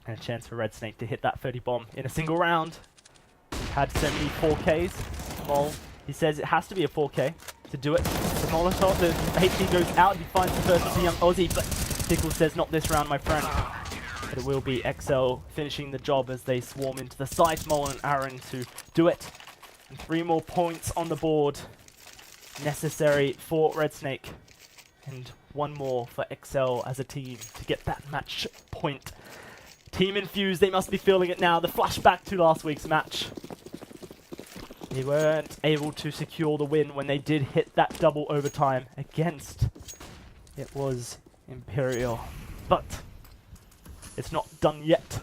[SPEAKER 1] And a chance for redsnake to hit that 30 bomb in a single round. Had so many 4Ks. Mole, he says it has to be a 4K to do it. The Molotov, the HP goes out, he finds the first of the young Aussie, but Pickles says not this round, my friend. But it will be exceL finishing the job as they swarm into the site. Mole and Aaron to do it. And 3 more points on the board necessary for redsnake. And 1 more for exceL as a team to get that match point. Team Infused, they must be feeling it now. The flashback to last week's match. They weren't able to secure the win when they did hit that double overtime against, it was Imperial. But it's not done yet.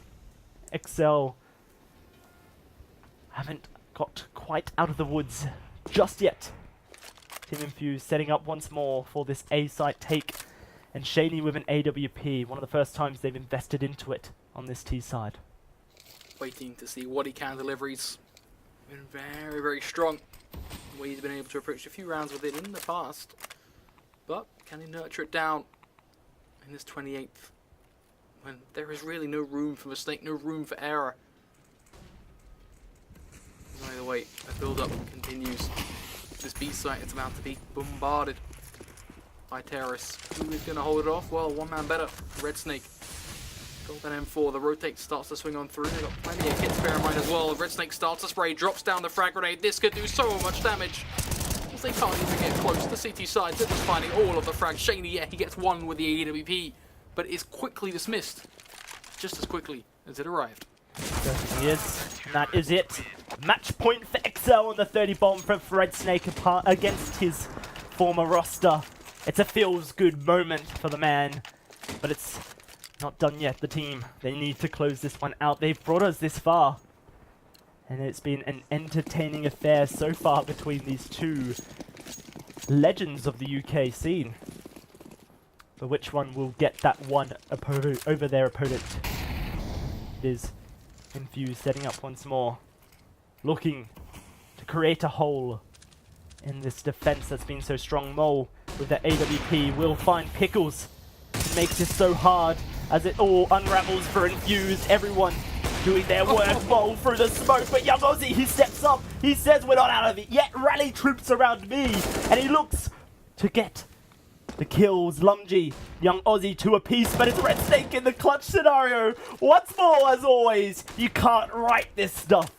[SPEAKER 1] exceL haven't got quite out of the woods just yet. Team Infused setting up once more for this A-site take. And Shaney with an AWP, one of the first times they've invested into it on this T side.
[SPEAKER 2] Waiting to see what he can deliver. He's been very, very strong. The way he's been able to approach a few rounds with it in the past. But can he nurture it down in this 28th? When there is really no room for mistake, no room for error. Either way, the build-up continues. This B site is about to be bombarded by terrorists. Who is going to hold it off? Well, one man better. redsnake. Golden M4, the rotate starts to swing on through. They've got plenty of kits, bear in mind as well. redsnake starts to spray, drops down the frag grenade. This could do so much damage. As they can't even get close to the CT side. They're just finding all of the frags. Shaney, yeah, he gets 1 with the AWP, but is quickly dismissed. Just as quickly as it arrived.
[SPEAKER 1] Certainly is. And that is it. Match point for exceL on the 30 bomb from redsnake against his former roster. It's a feels good moment for the man, but it's Not done yet, the team. They need to close this one out. They've brought us this far. And it's been an entertaining affair so far between these two legends of the UK scene. But which one will get that one over their opponent? It is Infused setting up once more. Looking to create a hole in this defense that's been so strong. Mole with the AWP will find Pickles. It makes it so hard as it all unravels for Infused. Everyone doing their work. Mole through the smoke, but young Aussie, he steps up. He says we're not out of it yet. Rally troops around me. And he looks to get the kills. Lumgy, young Aussie, 2 apiece, but it's Red Snake in the clutch scenario. Once more, as always, you can't write this stuff.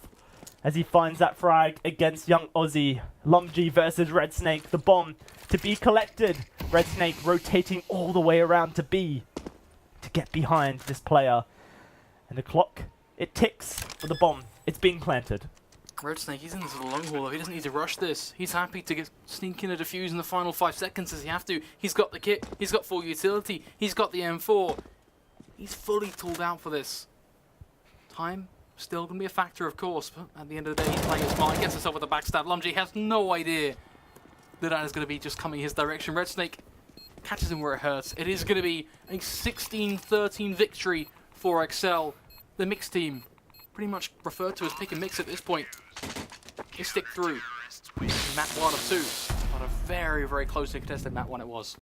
[SPEAKER 1] As he finds that frag against young Aussie. Lumgy versus Red Snake. The bomb to be collected. Red Snake rotating all the way around to B. To get behind this player. And the clock, it ticks for the bomb. It's being planted.
[SPEAKER 2] Red Snake, he's in this for the long haul though. He doesn't need to rush this. He's happy to sneak in a defuse in the final 5 seconds as he have to. He's got the kit. He's got full utility. He's got the M4. He's fully tooled out for this. Time still going to be a factor, of course, but at the end of the day, he's playing it smart. He gets himself with the backstab. Lumgy has no idea that is going to be just coming his direction. Red Snake catches him where it hurts. It is going to be a 16-13 victory for exceL. The mixed team, pretty much referred to as pick and mix at this point. They stick through. Map 1 of 2, but a very, very closely contested map 1 it was.